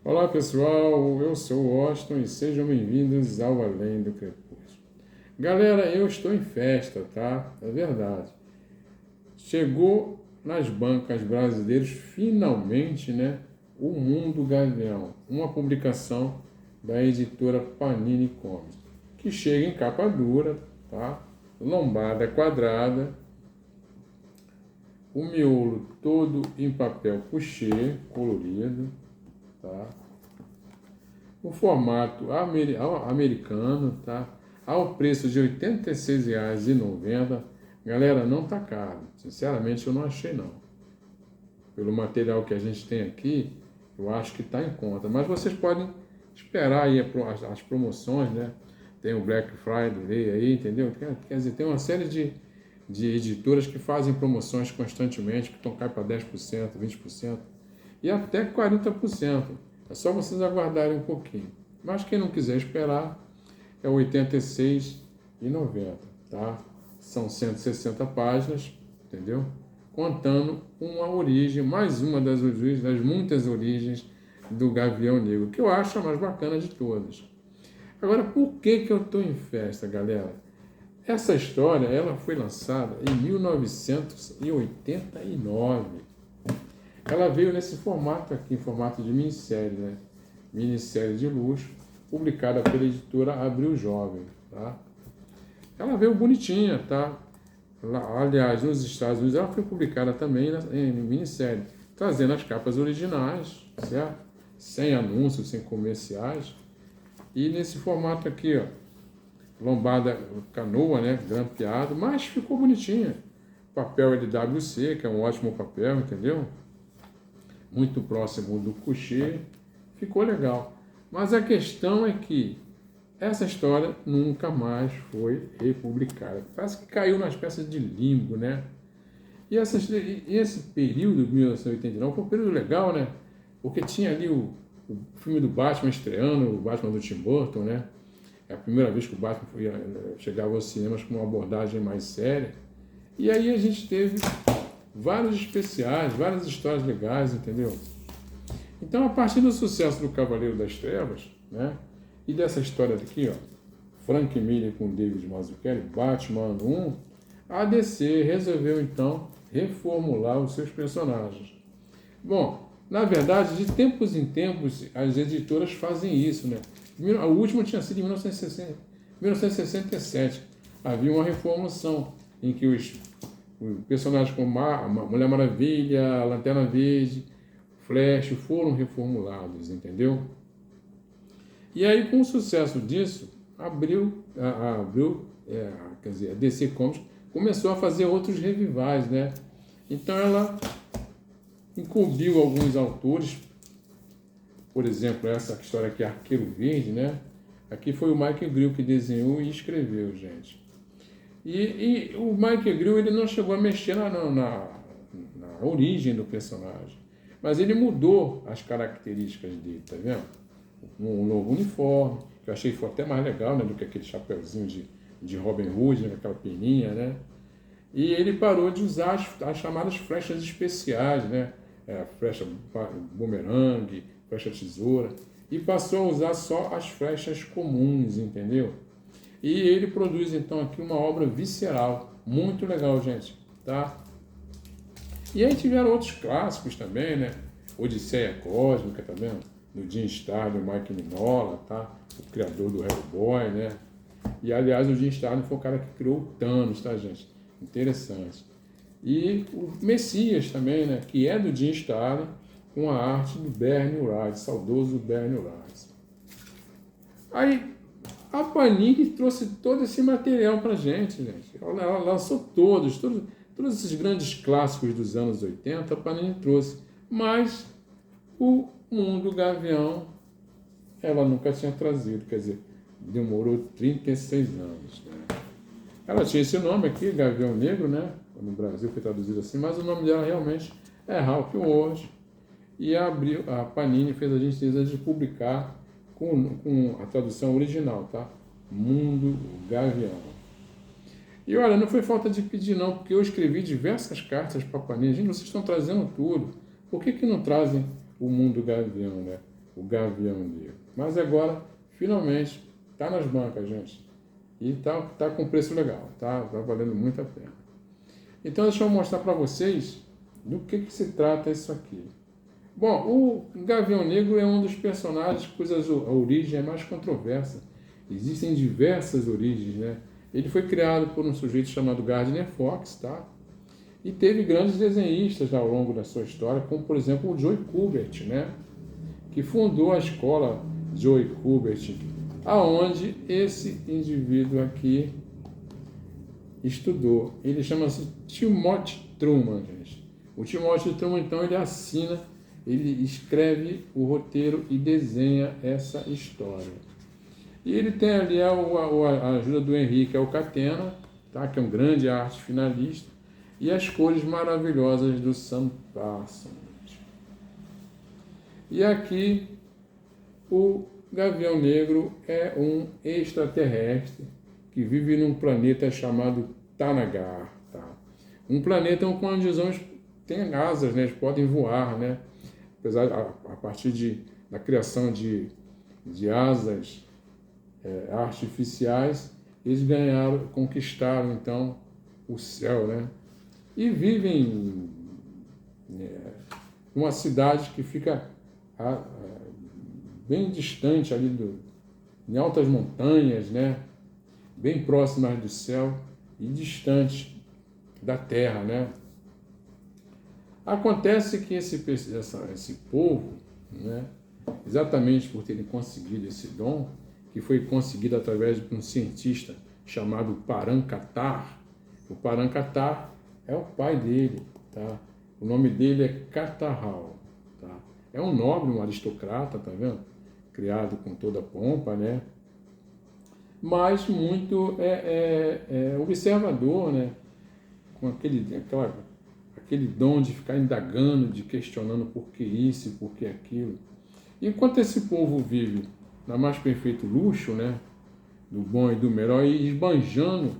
Olá pessoal, eu sou o Austin e sejam bem-vindos ao Além do Crepúsculo. Galera, eu estou em festa, tá? É verdade. Chegou nas bancas brasileiras finalmente, né? O Mundo Gavião, uma publicação da editora Panini Comics, que chega em capa dura, tá? Lombada quadrada, o miolo todo em papel couché, colorido, tá? O formato americano, tá? Ao preço de R$ 86,90. Galera, não tá caro. Sinceramente, eu não achei não. Pelo material que a gente tem aqui, eu acho que está em conta. Mas vocês podem esperar aí as promoções, né? Tem o Black Friday aí, entendeu? Quer dizer, tem uma série de editoras que fazem promoções constantemente, que estão caindo para 10%, 20% e até 40%. É só vocês aguardarem um pouquinho. Mas quem não quiser esperar, é R$ 86,90, tá? São 160 páginas, entendeu? Contando uma origem, mais uma das origens, das muitas origens do Gavião Negro, que eu acho a mais bacana de todas. Agora, por que eu estou em festa, galera? Essa história, ela foi lançada em 1989. Ela veio nesse formato aqui, em formato de minissérie, né? Minissérie de luxo, publicada pela editora Abril Jovem, tá? Ela veio bonitinha, tá? Aliás, nos Estados Unidos ela foi publicada também em minissérie, trazendo as capas originais, certo? Sem anúncios, sem comerciais. E nesse formato aqui, ó, lombada canoa, né? Grampeado, mas ficou bonitinha. Papel LWC, que é um ótimo papel, entendeu? Muito próximo do couché, ficou legal. Mas a questão é que essa história nunca mais foi republicada. Parece que caiu nas peças de limbo, né? E esse período de 1989 foi um período legal, né? Porque tinha ali o filme do Batman estreando, o Batman do Tim Burton, né? É a primeira vez que o Batman chegava aos cinemas com uma abordagem mais séria. E aí a gente teve vários especiais, várias histórias legais, entendeu? Então, a partir do sucesso do Cavaleiro das Trevas, né, e dessa história aqui, ó, Frank Miller com David Mazzucchelli, Batman 1, a DC resolveu, então, reformular os seus personagens. Bom, na verdade, de tempos em tempos, as editoras fazem isso, né? A última tinha sido em 1967. Havia uma reformulação em que os personagens como Mulher Maravilha, Lanterna Verde, Flash foram reformulados, entendeu? E aí, com o sucesso disso, quer dizer, a DC Comics começou a fazer outros revivais, né? Então ela incumbiu alguns autores, por exemplo, essa história aqui, Arqueiro Verde, né? Aqui foi o Mike Grill que desenhou e escreveu, gente. E o Mike Grill, ele não chegou a mexer na origem do personagem, mas ele mudou as características dele, tá vendo? Um novo uniforme, que eu achei que foi até mais legal, né, do que aquele chapeuzinho de Robin Hood, né, com aquela peninha, né? E ele parou de usar as chamadas flechas especiais, né? Flecha bumerangue, flecha tesoura, e passou a usar só as flechas comuns, entendeu? E ele produz, então, aqui uma obra visceral. Muito legal, gente, tá? E aí tiveram outros clássicos também, né? Odisseia Cósmica, tá vendo? Do Jim Starlin, o Mike Mignola, tá? O criador do Hellboy, né? E, aliás, o Jim Starlin foi o cara que criou o Thanos, tá, gente? Interessante. E o Messias também, né? Que é do Jim Starlin, com a arte do Bernie Wright, saudoso Bernie Wright. Aí, a Panini trouxe todo esse material pra gente. Ela lançou todos esses grandes clássicos dos anos 80, a Panini trouxe. Mas o Mundo Gavião, ela nunca tinha trazido, quer dizer, demorou 36 anos. Né? Ela tinha esse nome aqui, Gavião Negro, né? No Brasil foi traduzido assim, mas o nome dela realmente é Ralph Ward. E a Panini fez a gentileza de publicar com a tradução original, tá? Mundo Gavião. E olha, não foi falta de pedir não, porque eu escrevi diversas cartas para a Panini. Gente, vocês estão trazendo tudo. Por que não trazem o Mundo Gavião, né? o Gavião Negro. Mas agora, finalmente, está nas bancas, gente. E tá com preço legal, tá valendo muito a pena. Então, deixa eu mostrar para vocês do que se trata isso aqui. Bom, o Gavião Negro é um dos personagens cuja origem é mais controversa. Existem diversas origens, né? Ele foi criado por um sujeito chamado Gardner Fox, tá? E teve grandes desenhistas ao longo da sua história, como, por exemplo, o Joe Kubert, né? Que fundou a escola Joe Kubert, aonde esse indivíduo aqui estudou. Ele chama-se Timothy Truman, gente. O Timothy Truman, então, ele escreve o roteiro e desenha essa história. E ele tem ali a ajuda do Henrique Alcatena, tá? Que é um grande arte finalista, e as cores maravilhosas do Sam Parsons. E aqui o Gavião Negro é um extraterrestre que vive num planeta chamado Tanagar. Tá? Um planeta onde os homens têm asas, né? Eles podem voar, né? Apesar a partir da criação de asas artificiais, eles conquistaram então o céu, né? E vivem numa cidade que fica bem distante ali em altas montanhas, né? Bem próximas do céu e distante da terra, né? Acontece que esse povo, né, exatamente por terem conseguido esse dom, que foi conseguido através de um cientista chamado Parankatar. O Parankatar é o pai dele, tá? O nome dele é Katarhal, tá? É um nobre, um aristocrata, tá vendo? Criado com toda a pompa, né? Mas muito observador, né? Com aquele dom de ficar indagando, de questionando por que isso e por que aquilo. E enquanto esse povo vive na mais perfeito luxo, né? Do bom e do melhor, e esbanjando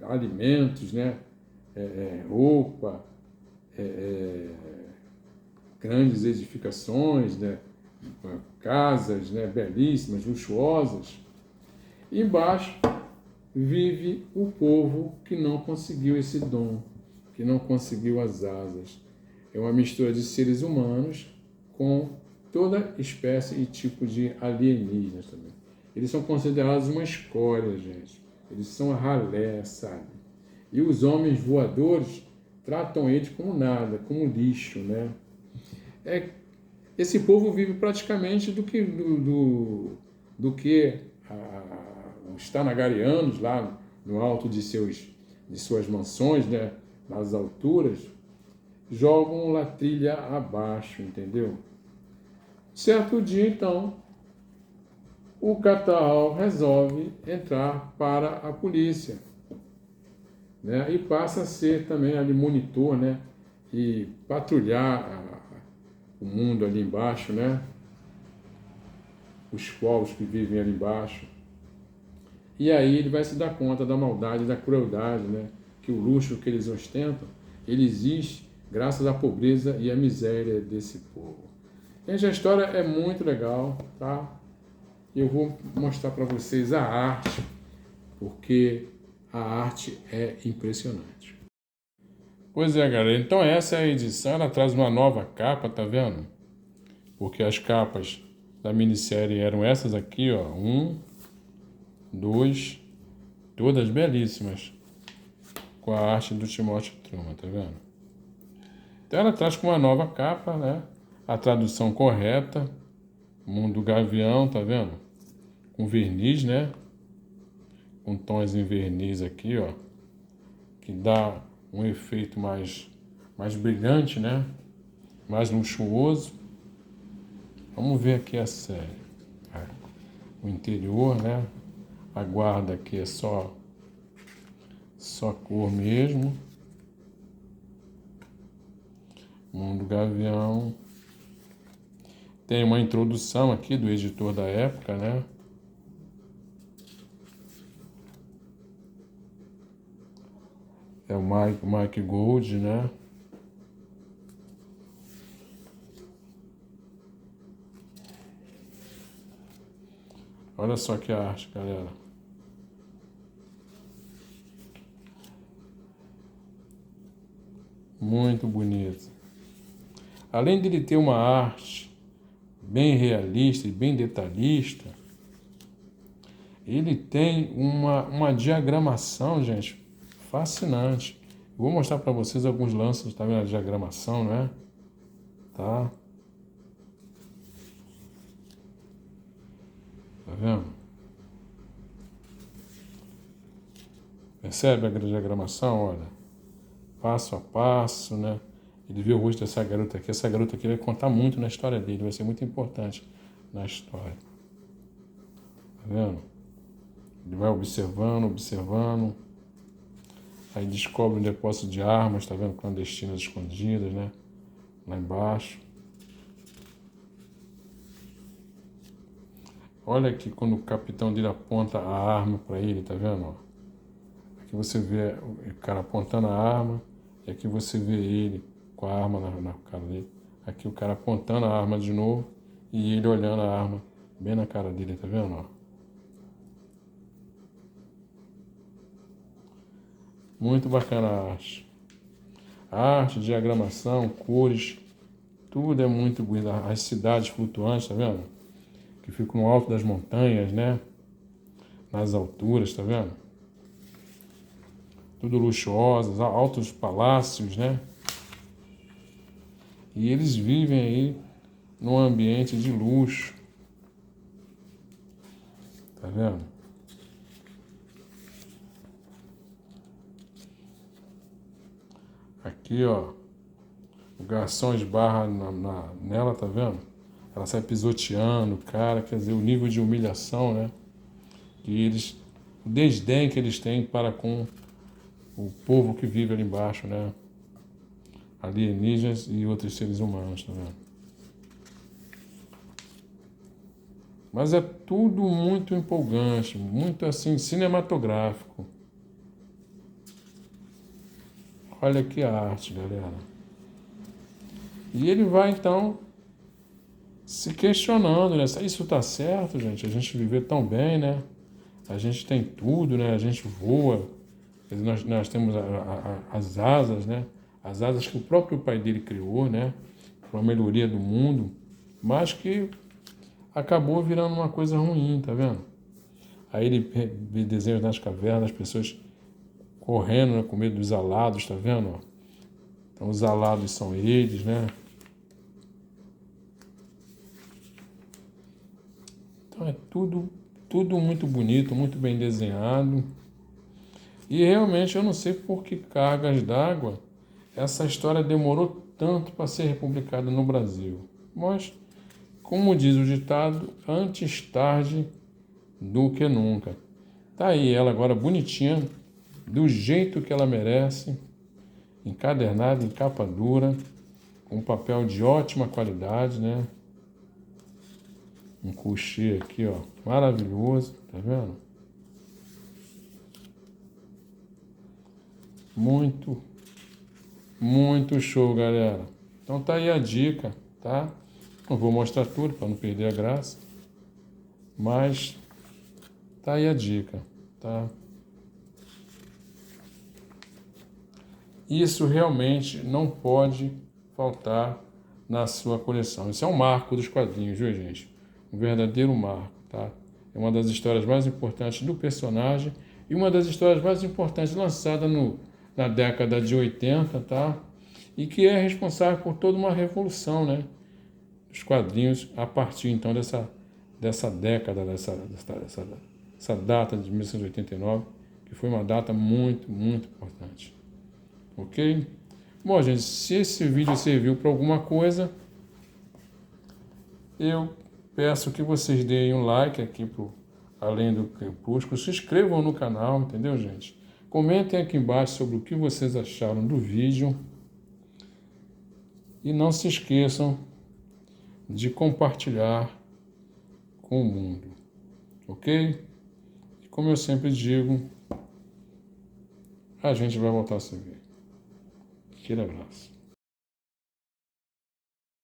alimentos, né? Roupa, grandes edificações, né? Casas, né? Belíssimas, luxuosas. E embaixo vive o povo que não conseguiu esse dom, que não conseguiu as asas. É uma mistura de seres humanos com toda espécie e tipo de alienígenas também. Eles são considerados uma escória, gente. Eles são a ralé, sabe? E os homens voadores tratam eles como nada, como lixo, né? Esse povo vive praticamente do que os tanagarianos lá no alto de suas mansões, né? Nas alturas, jogam latrilha abaixo, entendeu? Certo dia, então, o Katarhal resolve entrar para a polícia, né? E passa a ser também ali monitor, né? E patrulhar o mundo ali embaixo, né? Os povos que vivem ali embaixo. E aí ele vai se dar conta da maldade, da crueldade, né? Que o luxo que eles ostentam, ele existe graças à pobreza e à miséria desse povo. Gente, a história é muito legal, tá? Eu vou mostrar para vocês a arte, porque a arte é impressionante. Pois é, galera. Então essa é a edição, ela traz uma nova capa, tá vendo? Porque as capas da minissérie eram essas aqui, ó. 1, 2, todas belíssimas, com a arte do Timothy Truman, tá vendo? Então ela traz com uma nova capa, né? A tradução correta, Mundo Gavião, tá vendo? Com verniz, né? Com tons em verniz aqui, ó, que dá um efeito mais brilhante, né? Mais luxuoso. Vamos ver aqui a série. O interior, né? A guarda aqui é só cor mesmo. Mundo Gavião. Tem uma introdução aqui do editor da época, né? É o Mike Gold, né? Olha só que arte, galera. Muito bonito. Além de ele ter uma arte bem realista e bem detalhista, ele tem uma diagramação, gente, fascinante. Vou mostrar para vocês alguns lances, tá vendo a diagramação, né? Tá? Tá vendo? Percebe a diagramação? Olha, passo a passo, né? Ele vê o rosto dessa garota aqui. Essa garota aqui vai contar muito na história dele, vai ser muito importante na história. Tá vendo? Ele vai observando, observando. Aí descobre um depósito de armas, tá vendo? Clandestinas escondidas, né? Lá embaixo. Olha aqui quando o capitão dele aponta a arma para ele, tá vendo? Ó? Aqui você vê o cara apontando a arma, e aqui você vê ele com a arma na cara dele. Aqui o cara apontando a arma de novo e ele olhando a arma bem na cara dele, tá vendo? Ó? Muito bacana a arte. A arte, diagramação, cores, tudo é muito bonito. As cidades flutuantes, tá vendo? Que ficam no alto das montanhas, né? Nas alturas, tá vendo? Tudo luxuosas, altos palácios, né? E eles vivem aí num ambiente de luxo. Tá vendo? Aqui, ó. O garçom esbarra nela, tá vendo? Ela sai pisoteando o cara, quer dizer, o nível de humilhação, né? O desdém que eles têm para com o povo que vive ali embaixo, né? Alienígenas e outros seres humanos, tá vendo? Mas é tudo muito empolgante, muito assim, cinematográfico. Olha que arte, galera. E ele vai, então, se questionando, né? Isso tá certo, gente? A gente viver tão bem, né? A gente tem tudo, né? A gente voa. Nós temos as asas, né? As asas que o próprio pai dele criou, né? Para a melhoria do mundo, mas que acabou virando uma coisa ruim, tá vendo? Aí ele vê desenhos nas cavernas, as pessoas correndo, né, com medo dos alados, tá vendo? Então os alados são eles, né? Então é tudo muito bonito, muito bem desenhado. E realmente eu não sei por que cargas d'água essa história demorou tanto para ser publicada no Brasil. Mas, como diz o ditado, antes tarde do que nunca. Tá aí ela agora bonitinha, do jeito que ela merece, encadernada em capa dura, com papel de ótima qualidade, né? Um couchê aqui, ó, maravilhoso, tá vendo? Muito, muito show, galera. Então tá aí a dica, tá? Não vou mostrar tudo para não perder a graça, mas tá aí a dica, tá? Isso realmente não pode faltar na sua coleção. Isso é um marco dos quadrinhos, viu, gente? Um verdadeiro marco, tá? É uma das histórias mais importantes do personagem e uma das histórias mais importantes lançada na década de 80, tá? E que é responsável por toda uma revolução, né? Dos quadrinhos a partir, então, dessa década, dessa data de 1989, que foi uma data muito, muito importante. Ok? Bom, gente, se esse vídeo serviu para alguma coisa, eu peço que vocês deem um like aqui além do Crepúsculo, se inscrevam no canal, entendeu, gente? Comentem aqui embaixo sobre o que vocês acharam do vídeo e não se esqueçam de compartilhar com o mundo, ok? E como eu sempre digo, a gente vai voltar a se ver. Aquele abraço.